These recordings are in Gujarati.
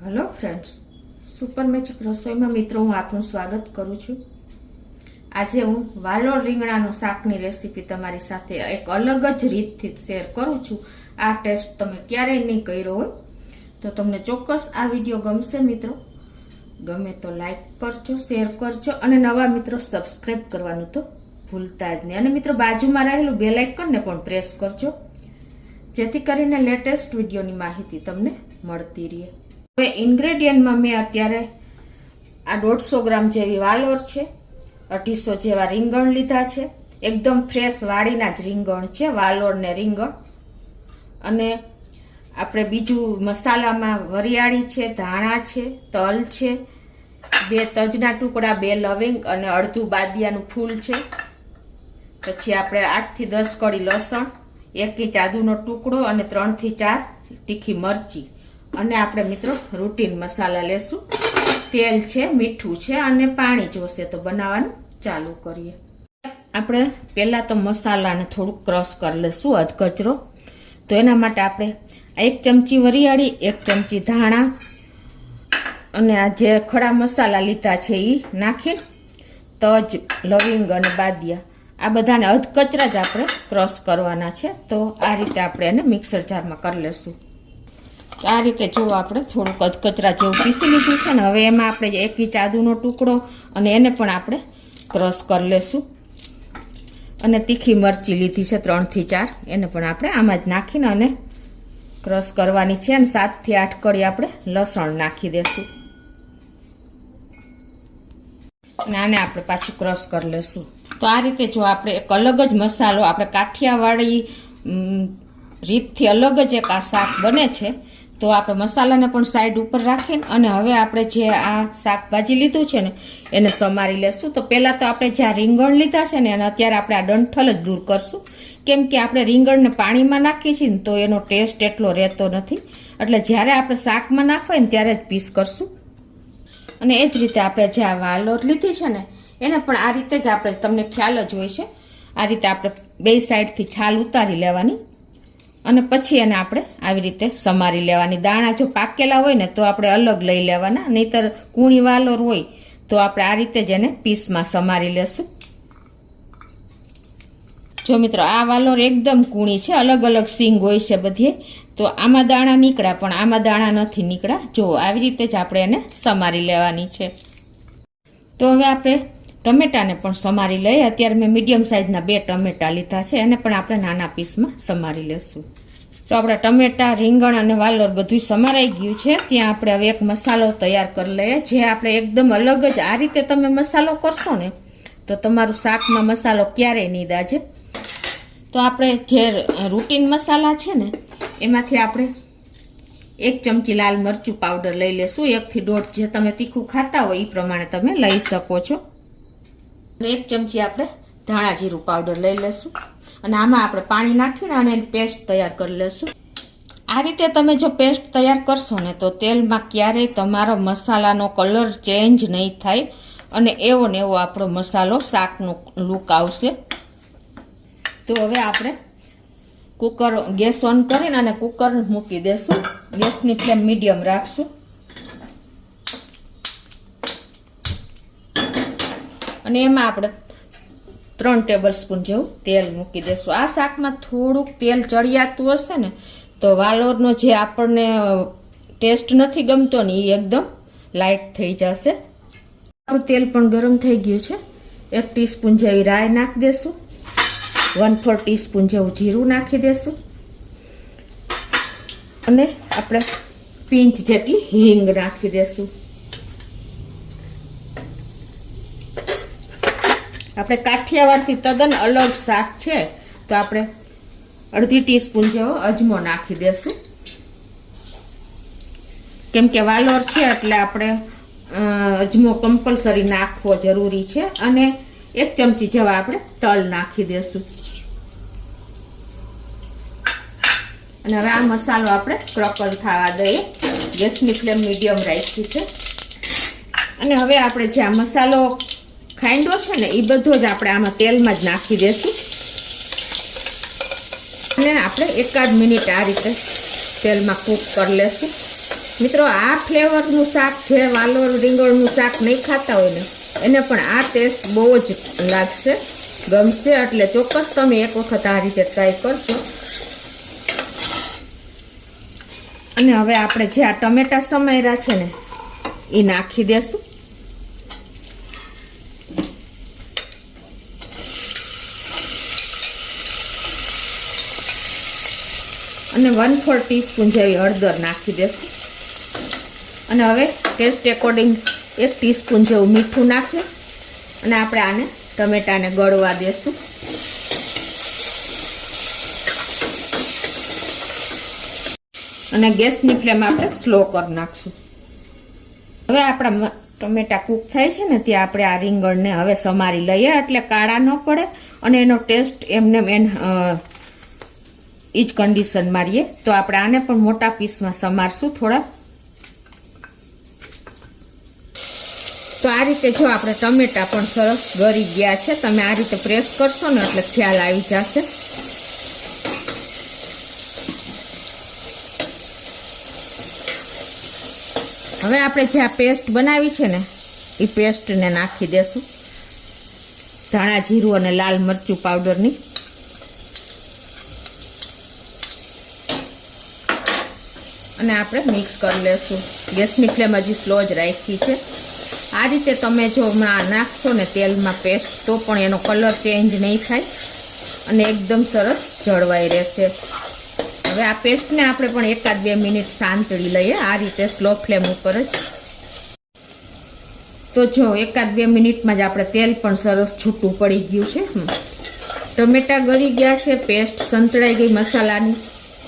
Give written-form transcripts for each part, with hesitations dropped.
હેલો ફ્રેન્ડ્સ, સુપર મેજિક રસોઈમાં મિત્રો હું આપનું સ્વાગત કરું છું। આજે હું વાલોળ રીંગણાનો શાકની રેસીપી તમારી સાથે એક અલગ જ રીતથી શેર કરું છું। આ ટેસ્ટ તમે ક્યારેય નહીં કર્યો હોય તો તમને ચોક્કસ આ વિડીયો ગમશે મિત્રો। ગમે તો લાઈક કરજો, શેર કરજો અને નવા મિત્રો સબસ્ક્રાઈબ કરવાનું તો ભૂલતા જ નહીં। અને મિત્રો બાજુમાં રહેલું બેલ આઇકનને પણ પ્રેસ કરજો જેથી કરીને લેટેસ્ટ વિડીયોની માહિતી તમને મળતી રહે। હવે ઇન્ગ્રેડિયન્ટમાં મેં અત્યારે આ 150 ગ્રામ જેવી વાલોર છે, 250 જેવા રીંગણ લીધા છે, એકદમ ફ્રેશ વાડીના જ રીંગણ છે, વાલોર ને રીંગણ। અને આપણે બીજું મસાલામાં વરિયાળી છે, ધાણા છે, તલ છે, 2 તજના ટુકડા, 2 લવિંગ અને અડધું બાદિયાનું ફૂલ છે। પછી આપણે 8 થી 10 કળી લસણ, 1 ઇંચ આદુનો ટુકડો અને 3 થી 4 તીખી મરચી। અને આપણે મિત્રો રૂટીન મસાલા લેશું, તેલ છે, મીઠું છે અને પાણી જોશે તો બનાવવાનું ચાલુ કરીએ। આપણે પહેલા તો મસાલાને થોડુંક ક્રશ કરી લેશું અધકચરો। તો એના માટે આપણે 1 ચમચી વરિયાળી, 1 ચમચી ધાણા અને આ જે ખડા મસાલા લીધા છે એ નાખી, તજ, લવિંગ અને બાદિયા આ બધાને અધકચરા જ આપણે ક્રશ કરવાના છે। તો આ રીતે આપણે એને મિક્સર જારમાં કરી લેશું। આ રીતે જો આપણે થોડુંક અધકચરા જેવું પીસી લીધું છે ને, હવે એમાં આપણે 1 ઇંચ આદુનો ટુકડો અને એને પણ આપણે ક્રશ કરી લેશું। અને તીખી મરચી લીધી છે 3 થી 4, એને પણ આપણે આમાં જ નાખીને અને ક્રશ કરવાની છે। અને 7 થી 8 કળી આપણે લસણ નાખી દેશું અને આને આપણે પાછું ક્રશ કરી લેશું। તો આ રીતે જો આપણે એક અલગ જ મસાલો, આપણે કાઠિયાવાડી રીતથી અલગ જ એક આ શાક બને છે। તો આપણે મસાલાને પણ સાઈડ ઉપર રાખીને અને હવે આપણે જે આ શાકભાજી લીધું છે ને એને સમારી લેશું। તો પહેલાં તો આપણે જે આ રીંગણ લીધા છે ને એને અત્યારે આપણે આ ડંઠલ જ દૂર કરશું, કેમ કે આપણે રીંગણને પાણીમાં નાખીએ છીએ ને તો એનો ટેસ્ટ એટલો રહેતો નથી, એટલે જ્યારે આપણે શાકમાં નાખવાય ને ત્યારે જ પીસ કરશું। અને એ જ રીતે આપણે જે આ વાલોર લીધી છે ને એને પણ આ રીતે જ આપણે, તમને ખ્યાલ જ હોય છે, આ રીતે આપણે 2 સાઈડથી છાલ ઉતારી લેવાની અને પછી એને આપણે આવી રીતે સમારી લેવાની। દાણા જો પાકેલા હોય ને તો આપણે અલગ લઈ લેવાના, નહીતર કૂણી વાલોર હોય તો આપણે આ રીતે જ એને પીસમાં સમારી લેશું। જો મિત્રો આ વાલોર એકદમ કૂણી છે, અલગ અલગ સિંગ હોય છે બધી, તો આમાં દાણા નીકળ્યા પણ આમાં દાણા નથી નીકળ્યા। જો આવી રીતે જ આપણે એને સમારી લેવાની છે। તો હવે આપણે ટમેટાને પણ સમારી લઈએ। અત્યારે મેં મીડિયમ સાઇઝના 2 ટમેટા લીધા છે, એને પણ આપણે નાના પીસમાં સમારી લેશું। તો આપણે ટમેટા, રીંગણ અને વાલોર બધું સમારાઈ ગયું છે। ત્યાં આપણે હવે એક મસાલો તૈયાર કરી લઈએ, જે આપણે એકદમ અલગ જ, આ રીતે તમે મસાલો કરશો ને તો તમારું શાકમાં મસાલો ક્યારેય નહીં દાજે। તો આપણે જે રૂટીન મસાલા છે ને એમાંથી આપણે 1 ચમચી લાલ મરચું પાવડર લઈ લેશું, 1 થી 1.5 જે તમે તીખું ખાતા હોય એ પ્રમાણે તમે લઈ શકો છો। 1 ચમચી આપણે ધાણા જીરું પાવડર લઈ લેશું અને આમાં આપણે પાણી નાખીને અને એની પેસ્ટ તૈયાર કરી લેશું। આ રીતે તમે જો પેસ્ટ તૈયાર કરશો ને તો તેલમાં ક્યારેય તમારો મસાલાનો કલર ચેન્જ નહીં થાય અને એવો ને એવો આપણો મસાલો શાકનો લુક આવશે। તો હવે આપણે કુકર ગેસ ઓન કરીને અને કુકર મૂકી દેશું, ગેસની ફ્લેમ મીડિયમ રાખશું અને એમાં આપણે 3 ટેબલ સ્પૂન જેવું તેલ મૂકી દેશું। આ શાકમાં થોડુંક તેલ ચડિયાતું હશે ને તો વાલોરનો જે આપણને ટેસ્ટ નથી ગમતો ને એ એકદમ લાઇટ થઈ જશે। આપણું તેલ પણ ગરમ થઈ ગયું છે, 1 ટીસ્પૂન જેવી રાઈ નાખી દેશું, 1/4 ટીસ્પૂન જેવું જીરું નાખી દેશું અને આપણે પિંચ જેટલી હિંગ નાખી દેશું। આપણે કાઠિયાવાડથી તદ્દન અલગ શાક છે તો આપણે અડધી ટીસ્પૂન જેવો અજમો નાખી દેશું, કેમ કે વાલોર છે એટલે આપણે અજમો કમ્પલસરી નાખવો જરૂરી છે। અને 1 ચમચી જેવા આપણે તલ નાખી દેશું અને હવે આ મસાલો આપણે ક્રકલ થવા દઈએ, ગેસની ફ્લેમ મીડિયમ રાખી છે। અને હવે આપણે જે આ મસાલો ખાંડો છે ને એ બધો જ આપણે આમાં તેલમાં જ નાખી દેશું અને આપણે 1 મિનિટ આ રીતે તેલમાં કૂક કરી લેશું। મિત્રો આ ફ્લેવરનું શાક જે વાલોર રીંગણનું શાક નહીં ખાતા હોય ને એને પણ આ ટેસ્ટ બહુ જ લાગશે, ગમશે. એટલે ચોક્કસ તમે એક વખત આ રીતે ટ્રાય કરજો. અને હવે આપણે જે આ ટમેટા સમાર્યા છે ને એ નાખી દેશું. અને 1/4 ટીસ્પૂન જેવી હળદર નાખી દેશું. અને હવે ટેસ્ટ એકોર્ડિંગ 1 ટીસ્પૂન જેવું મીઠું નાખી અને આપણે આને ટમેટાને ગળવા દેશું. અને ગેસની ફ્લેમ આપણે સ્લો કરી નાખશું. હવે આપણા ટમેટા કૂક થાય છે ને ત્યાં આપણે આ રીંગણને હવે સમારી લઈએ એટલે કાળા ન પડે અને એનો ટેસ્ટ એમને એ જ કન્ડિશન મારીએ. તો આપણે આને પણ મોટા પીસમાં સમારશું થોડા. તો આ રીતે જો આપણે ટમેટા પણ સરસ ગળી ગયા છે. તમે આ રીતે પ્રેસ કરશો ને એટલે ખ્યાલ આવી જશે. હવે આપણે જે આ પેસ્ટ બનાવી છે ને એ પેસ્ટને નાખી દેશું, ધાણા જીરું અને લાલ મરચું પાવડરની. અને આપણે મિક્સ કરી લેશું. ગેસની ફ્લેમ હજી સ્લો જ રાખી છે. આ રીતે તમે જો નાખશો ને તેલમાં પેસ્ટ તો પણ એનો કલર ચેન્જ નહીં થાય અને એકદમ સરસ જળવાઈ રહેશે. હવે આ પેસ્ટને આપણે પણ 1-2 મિનિટ સાંતળી લઈએ આ રીતે સ્લો ફ્લેમ ઉપર જ. તો જો 1-2 મિનિટમાં જ આપણે તેલ પણ સરસ છૂટું પડી ગયું છે. ટમેટા ગળી ગયા છે, પેસ્ટ સંતળાઈ ગઈ મસાલાની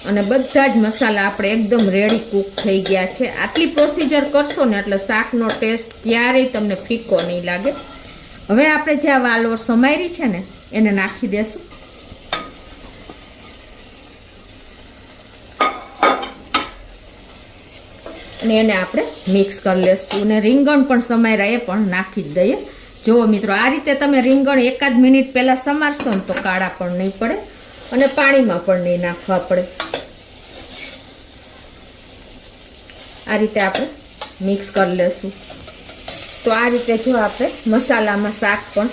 અને બધા જ મસાલા આપણે એકદમ રેડી કૂક થઈ ગયા છે. આટલી પ્રોસિજર કરશો ને એટલે શાકનો ટેસ્ટ ક્યારેય તમને ફીકો નહીં લાગે. હવે આપણે જે આ વાલોર સમારી છે ને એને નાખી દેશું. અને એને આપણે મિક્સ કરી લેશું. અને રીંગણ પણ સમાર્યા એ પણ નાખી જ દઈએ. જુઓ મિત્રો, આ રીતે તમે રીંગણ 1 મિનિટ પહેલાં સમારશો ને તો કાળા પણ નહીં પડે અને પાણીમાં પણ નહીં નાખવા પડે. આ રીતે આપણે મિક્સ કરી લેશું. તો આ રીતે જો આપણે મસાલામાં શાક પણ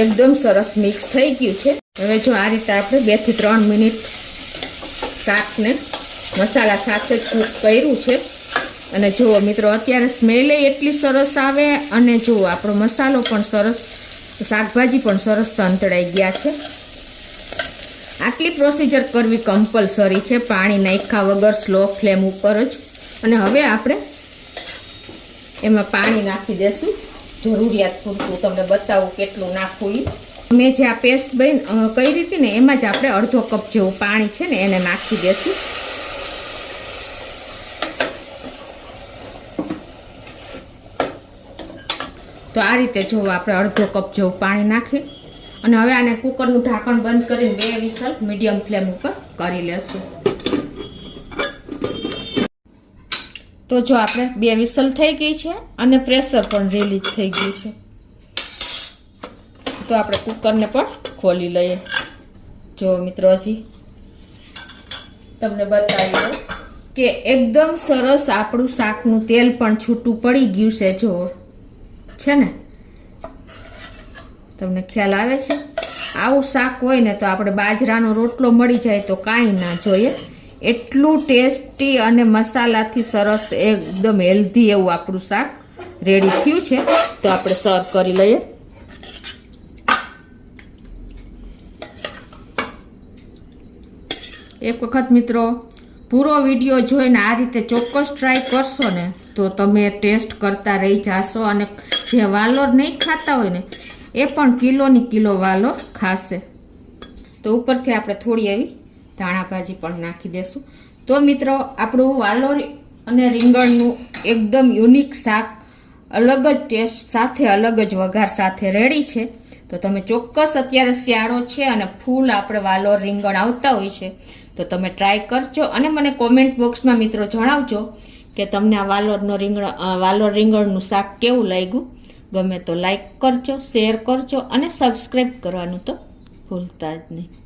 એકદમ સરસ મિક્સ થઈ ગયું છે. હવે જો આ રીતે આપણે 2 થી 3 મિનિટ શાકને મસાલા સાથે જ કૂક કર્યું છે. અને જુઓ મિત્રો, અત્યારે સ્મેલે એટલી સરસ આવે અને જુઓ આપણો મસાલો પણ સરસ, શાકભાજી પણ સરસ સંતળાઈ ગયા છે. આટલી પ્રોસિજર કરવી કમ્પલસરી છે, પાણી નાખ્યા વગર સ્લો ફ્લેમ ઉપર જ. અને હવે આપણે એમાં પાણી નાખી દેશું જરૂરિયાત પૂરતું. તમને બતાવું કેટલું નાખવું એ. મેં જે આ પેસ્ટ કરી હતી ને એમાં જ આપણે અડધો કપ જેવું પાણી છે ને એને નાખી દેશું. તો આ રીતે જો આપણે અડધો કપ જેવું પાણી નાખી અને હવે આને કુકરનું ઢાંકણ બંધ કરીને 2 વિસલ મીડિયમ ફ્લેમ ઉપર કરી લેશું. તો જો આપણે 2 વિસલ થઈ ગઈ છે અને પ્રેશર પણ રિલીઝ થઈ ગયું છે. તો આપણે કુકરને પણ ખોલી લઈએ. જો મિત્રો, હજી તમને બતાવી દઉં કે એકદમ સરસ આપણું શાકનું તેલ પણ છૂટું પડી ગયું છે. જો છે ને, તમને ખ્યાલ આવે છે? આવું શાક હોય ને તો આપણે બાજરાનો રોટલો મળી જાય તો કાંઈ ના જોઈએ. એટલું ટેસ્ટી અને મસાલાથી સરસ એકદમ હેલ્ધી એવું આપણું શાક રેડી થયું છે. તો આપણે સર્વ કરી લઈએ. એક વખત મિત્રો પૂરો વિડીયો જોઈને આ રીતે ચોક્કસ ટ્રાય કરશો ને તો તમે ટેસ્ટ કરતા રહી જશો. અને જે વાલોર નહીં ખાતા હોય ને એ પણ કિલોની કિલો વાલોર ખાશે. તો ઉપરથી આપણે થોડી એવી ધાણા ભાજી પણ નાખી દેશું. તો મિત્રો, આપણું વાલોર અને રીંગણનું એકદમ યુનિક શાક અલગ જ ટેસ્ટ સાથે, અલગ જ વઘાર સાથે રેડી છે. તો તમે ચોક્કસ, અત્યારે શિયાળો છે અને ફૂલ આપણે વાલોર રીંગણ આવતા હોય છે તો તમે ટ્રાય કરજો. અને મને કોમેન્ટ બોક્સમાં મિત્રો જણાવજો કે તમને આ વાલોર રીંગણનું શાક કેવું લાગ્યું. ગમે તો લાઈક કરજો, શેર કરજો અને સબસ્ક્રાઈબ કરવાનું તો ભૂલતા જ નહીં.